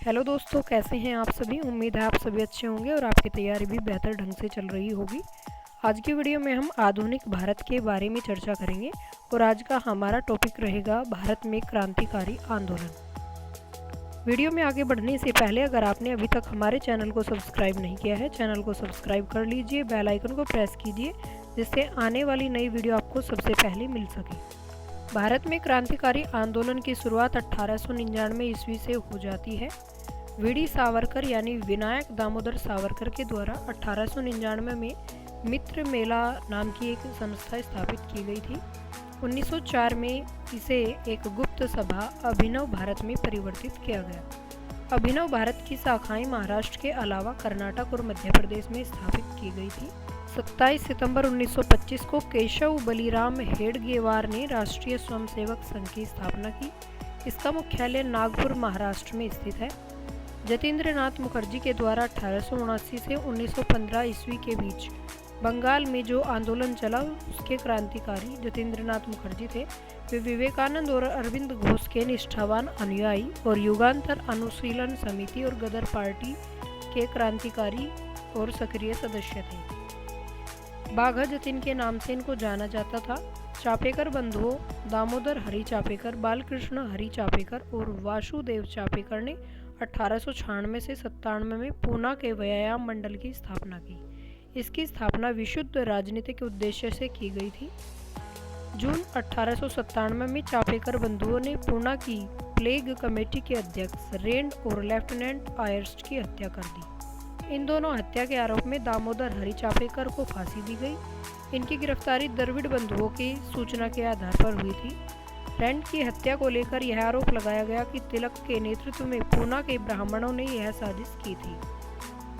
Hello दोस्तों, कैसे हैं आप सभी। उम्मीद है आप सभी अच्छे होंगे और आपकी तैयारी भी बेहतर ढंग से चल रही होगी। आज की वीडियो में हम आधुनिक भारत के बारे में चर्चा करेंगे और आज का हमारा टॉपिक रहेगा भारत में क्रांतिकारी आंदोलन। वीडियो में आगे बढ़ने से पहले अगर आपने अभी तक हमारे चैनल को सब्सक्राइब नहीं किया है, चैनल को सब्सक्राइब कर लीजिए, बेल आइकन को प्रेस कीजिए जिससे आने वाली नई वीडियो आपको सबसे पहले मिल सके। भारत में क्रांतिकारी आंदोलन की शुरुआत 1899 ईस्वी से हो जाती है। वीडी सावरकर यानी विनायक दामोदर सावरकर के द्वारा 1899 में मित्र मेला नाम की एक संस्था स्थापित की गई थी। 1904 में इसे एक गुप्त सभा अभिनव भारत में परिवर्तित किया गया। अभिनव भारत की शाखाएं महाराष्ट्र के अलावा कर्नाटक और मध्य प्रदेश में स्थापित की गई थी। 27 सितंबर 1925 को केशव बलिराम हेडगेवार ने राष्ट्रीय स्वयंसेवक संघ की स्थापना की। इसका मुख्यालय नागपुर महाराष्ट्र में स्थित है। जतीन्द्र नाथ मुखर्जी के द्वारा 1879 से 1915 ईस्वी के बीच बंगाल में जो आंदोलन चला उसके क्रांतिकारी जतीन्द्र नाथ मुखर्जी थे। वे विवेकानंद और अरविंद घोष के निष्ठावान अनुयायी और युगांतर अनुशीलन समिति और गदर पार्टी के क्रांतिकारी और सक्रिय सदस्य थे। बाघा जतीन के नाम से इनको जाना जाता था। चापेकर बंधुओं दामोदर हरि चापेकर, बालकृष्ण हरि चापेकर और वासुदेव चापेकर ने 1896 से 97 में पूना के व्यायाम मंडल की स्थापना की। इसकी स्थापना विशुद्ध राजनीतिक उद्देश्य से की गई थी। जून 1897 में चापेकर बंधुओं ने पूना की प्लेग कमेटी के अध्यक्ष रेंड और लेफ्टिनेंट आयर्स्ट की हत्या कर दी। इन दोनों हत्या के आरोप में दामोदर हरि चापेकर को फांसी दी गई। इनकी गिरफ्तारी द्रविड़ बंधुओं की सूचना के आधार पर हुई थी। रेंड की हत्या को लेकर यह आरोप लगाया गया कि तिलक के नेतृत्व में पूना के ब्राह्मणों ने यह साजिश की थी।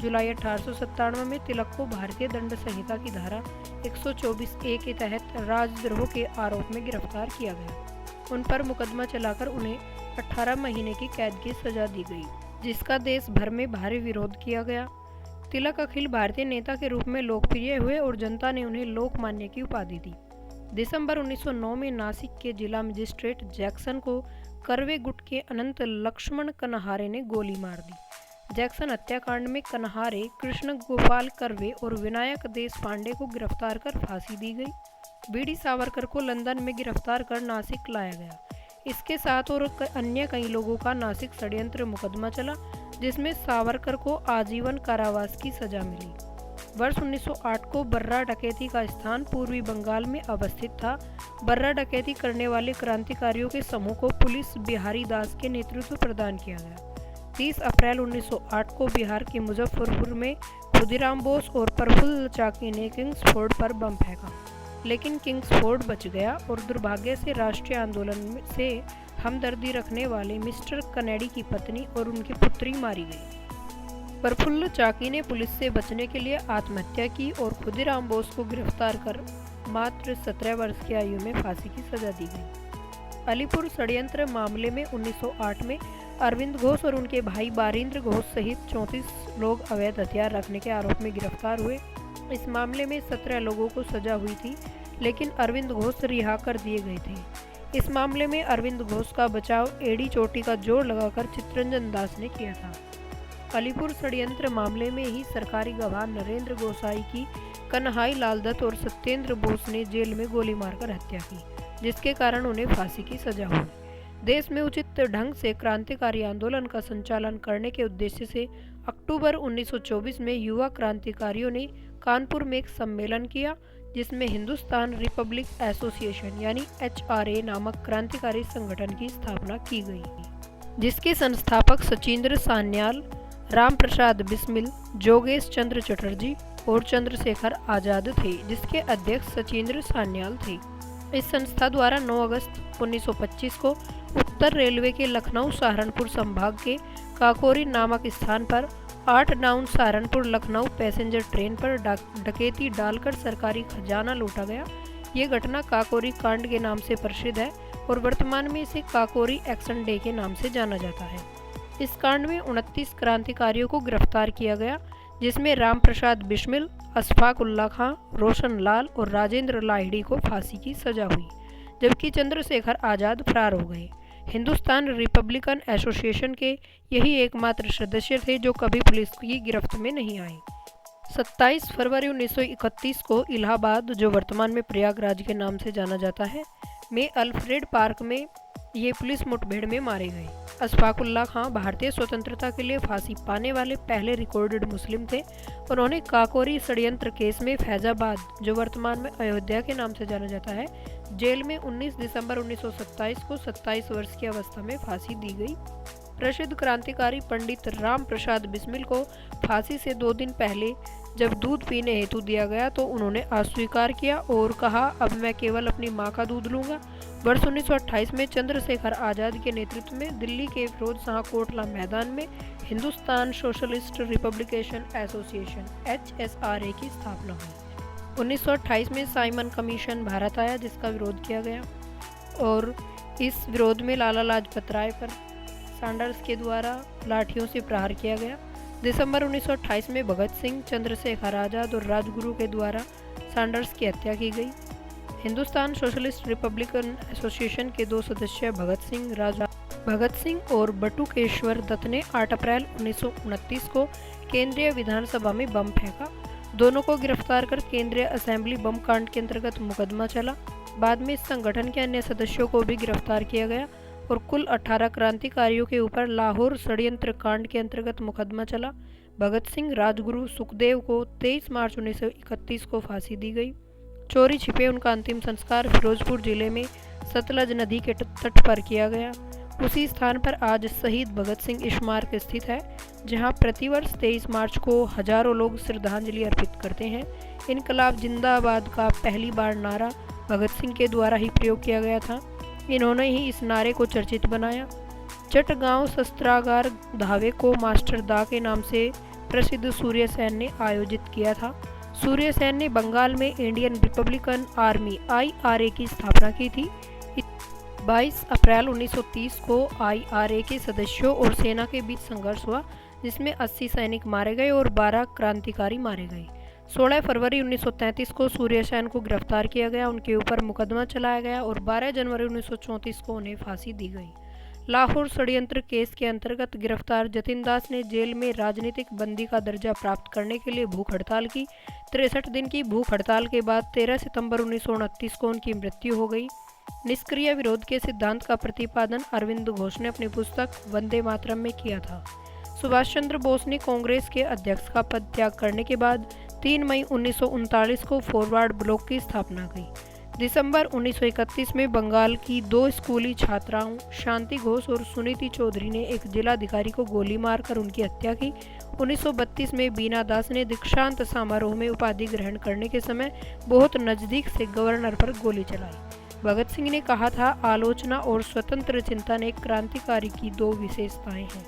जुलाई 1897 में तिलक को भारतीय दंड संहिता की धारा 124A के तहत राजद्रोह के आरोप में गिरफ्तार किया गया। उन पर मुकदमा चलाकर उन्हें 18 महीने की कैद की सजा दी गई, जिसका देश भर में भारी विरोध किया गया। तिलक अखिल भारतीय नेता के रूप में लोकप्रिय हुए और जनता ने उन्हें लोकमान्य की उपाधि दी। दिसंबर 1909 में नासिक के जिला मजिस्ट्रेट जैक्सन को करवे गुट के अनंत लक्ष्मण कन्हारे ने गोली मार दी। जैक्सन हत्याकांड में कन्हारे, कृष्ण गोपाल करवे और विनायक देश पांडे को गिरफ्तार कर फांसी दी गई। बीडी सावरकर को लंदन में गिरफ्तार कर नासिक लाया गया। इसके साथ और अन्य कई लोगों का नासिक षड्यंत्र मुकदमा चला, जिसमें सावरकर को आजीवन कारावास की सजा मिली। वर्ष 1908 को बर्रा डकैती का स्थान पूर्वी बंगाल में अवस्थित था। बर्रा डकैती करने वाले क्रांतिकारियों के समूह को पुलिस बिहारी दास के नेतृत्व प्रदान किया गया। 30 अप्रैल 1908 को बिहार के मुजफ्फरपुर में खुदीराम बोस और प्रफुल्ल चाकी ने किंग्सफोर्ड पर बम फेंका, लेकिन किंग्सफोर्ड बच गया और दुर्भाग्य से राष्ट्रीय आंदोलन से हमदर्दी रखने वाले मिस्टर कनेडी की पत्नी और उनकी पुत्री मारी गई। प्रफुल्ल चाकी ने पुलिस से बचने के लिए आत्महत्या की और खुदीराम बोस को गिरफ्तार कर मात्र 17 वर्ष की आयु में फांसी की सजा दी गई। अलीपुर षड्यंत्र मामले में 1908 में अरविंद घोष और उनके भाई बारिंद्र घोष सहित 34 लोग अवैध हथियार रखने के आरोप में गिरफ्तार हुए। इस मामले में 17 लोगों को सजा हुई थी, लेकिन अरविंद घोष रिहा कर दिए गए थे। इस मामले में अरविंद घोष का बचाव एडी चोटी का जोड़ लगाकर चित्तरंजन दास ने किया था। अलीपुर षड्यंत्र मामले में ही सरकारी गवाह नरेंद्र गोसाई की कन्हाई लाल दत्त और सत्येंद्र बोस ने जेल में गोली मारकर हत्या की, जिसके कारण उन्हें फांसी की सजा हुई। देश में उचित ढंग से क्रांतिकारी आंदोलन का संचालन करने के उद्देश्य से अक्टूबर 1924 में युवा क्रांतिकारियों ने कानपुर में एक सम्मेलन किया, जिसमें हिंदुस्तान रिपब्लिक एसोसिएशन यानी HRA नामक क्रांतिकारी संगठन की स्थापना की गई, जिसके संस्थापक सचिंद्र सान्याल, राम प्रसाद बिस्मिल, जोगेश चंद्र चटर्जी और चंद्रशेखर आजाद थे, जिसके अध्यक्ष सचिंद्र सान्याल थे। इस संस्था द्वारा 9 अगस्त 1925 को उत्तर रेलवे के लखनऊ सहारनपुर संभाग के काकोरी नामक स्थान पर 8 down Saharanpur Lucknow passenger train पर डकैती डालकर सरकारी खजाना लूटा गया। ये घटना काकोरी कांड के नाम से प्रसिद्ध है और वर्तमान में इसे काकोरी एक्शन डे के नाम से जाना जाता है। इस कांड में 29 क्रांतिकारियों को गिरफ्तार किया गया, जिसमें राम प्रसाद बिस्मिल, अशफाक उल्ला खां, रोशन लाल और राजेंद्र लाहिड़ी को फांसी की सजा हुई, जबकि चंद्रशेखर आजाद फरार हो गए। हिंदुस्तान रिपब्लिकन एसोसिएशन के यही एकमात्र सदस्य थे जो कभी पुलिस की गिरफ्त में नहीं आए। 27 फरवरी 1931 को इलाहाबाद, जो वर्तमान में प्रयागराज के नाम से जाना जाता है, में अल्फ्रेड पार्क में ये पुलिस मुठभेड़ में मारे गए। अशफाकुल्लाह खां भारतीय स्वतंत्रता के लिए फांसी पाने वाले पहले रिकॉर्डेड मुस्लिम थे। उन्होंने काकोरी षड्यंत्र केस में फैजाबाद, जो वर्तमान में अयोध्या के नाम से जाना जाता है, जेल में 19 दिसंबर 1927 को 27 वर्ष की अवस्था में फांसी दी गई। प्रसिद्ध क्रांतिकारी पंडित राम प्रसाद बिस्मिल को फांसी से 2 दिन पहले जब दूध पीने हेतु दिया गया तो उन्होंने अस्वीकार किया और कहा, अब मैं केवल अपनी मां का दूध लूंगा। वर्ष 1928 में चंद्रशेखर आजाद के नेतृत्व में दिल्ली के फिरोज शाह कोटला मैदान में Hindustan socialist republication association HSRA की स्थापना हुई। 1928 में साइमन कमीशन भारत आया, जिसका विरोध किया गया और इस विरोध में लाला लाजपत राय पर सैंडर्स के द्वारा लाठियों से प्रहार किया गया। दिसंबर 1928 में भगत सिंह, चंद्रशेखर आजाद और राजगुरु के द्वारा सैंडर्स की हत्या की गई। हिंदुस्तान सोशलिस्ट रिपब्लिकन एसोसिएशन के 2 सदस्य भगत सिंह और बटुकेश्वर दत्त ने 8 अप्रैल 1929 को केंद्रीय विधानसभा में बम फेंका। दोनों को गिरफ्तार कर केंद्रीय असेंबली बम कांड के अंतर्गत मुकदमा चला। बाद में इस संगठन के अन्य सदस्यों को भी गिरफ्तार किया गया और कुल 18 क्रांतिकारियों के ऊपर लाहौर षड्यंत्र कांड के अंतर्गत मुकदमा चला। भगत सिंह, राजगुरु, सुखदेव को 23 मार्च 1931 को फांसी दी गई। चोरी छिपे उनका अंतिम संस्कार फिरोजपुर जिले में सतलज नदी के तट पर किया गया। उसी स्थान पर आज शहीद भगत सिंह स्मारक स्थित है, जहां प्रतिवर्ष 23 मार्च को हजारों लोग श्रद्धांजलि अर्पित करते हैं। इनकलाब जिंदाबाद का पहली बार नारा भगत सिंह के द्वारा ही प्रयोग किया गया था। इन्होंने ही इस नारे को चर्चित बनाया। चटगांव शस्त्रागार धावे को मास्टर दा के नाम से प्रसिद्ध सूर्य सेन ने आयोजित किया था। सूर्य सेन ने बंगाल में इंडियन रिपब्लिकन आर्मी IRA की स्थापना की थी। 22 अप्रैल 1930 को IRA के सदस्यों और सेना के बीच संघर्ष हुआ, जिसमें 80 सैनिक मारे गए और 12 क्रांतिकारी मारे गए। 16 फरवरी 1933 को सूर्य सेन को गिरफ्तार किया गया, उनके ऊपर मुकदमा चलाया गया और 12 जनवरी 1934 को उन्हें फांसी दी गई। लाहौर षड्यंत्र केस के अंतर्गत गिरफ्तार जतिन दास ने जेल में राजनीतिक बंदी का दर्जा प्राप्त करने के लिए भूख हड़ताल की। 63 दिन की भूख हड़ताल के बाद 13 सितंबर 1929 को उनकी मृत्यु हो गई। निष्क्रिय विरोध के सिद्धांत का प्रतिपादन अरविंद घोष ने अपनी पुस्तक वंदे मातरम में किया था। सुभाष चंद्र बोस ने कांग्रेस के अध्यक्ष का पद त्याग करने के बाद 3 मई 1939 को फॉरवर्ड ब्लॉक की स्थापना की। दिसंबर 1931 में बंगाल की 2 स्कूली छात्राओं शांति घोष और सुनीति चौधरी ने एक जिलाधिकारी को गोली मारकर उनकी हत्या की। 1932 में बीना दास ने दीक्षांत समारोह में उपाधि ग्रहण करने के समय बहुत नज़दीक से गवर्नर पर गोली चलाई। भगत सिंह ने कहा था, आलोचना और स्वतंत्र चिंतन एक क्रांतिकारी की 2 विशेषताएं हैं।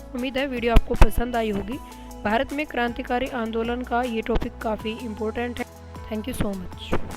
उम्मीद है वीडियो आपको पसंद आई होगी। भारत में क्रांतिकारी आंदोलन का ये टॉपिक काफ़ी इम्पोर्टेंट है। Thank you so much.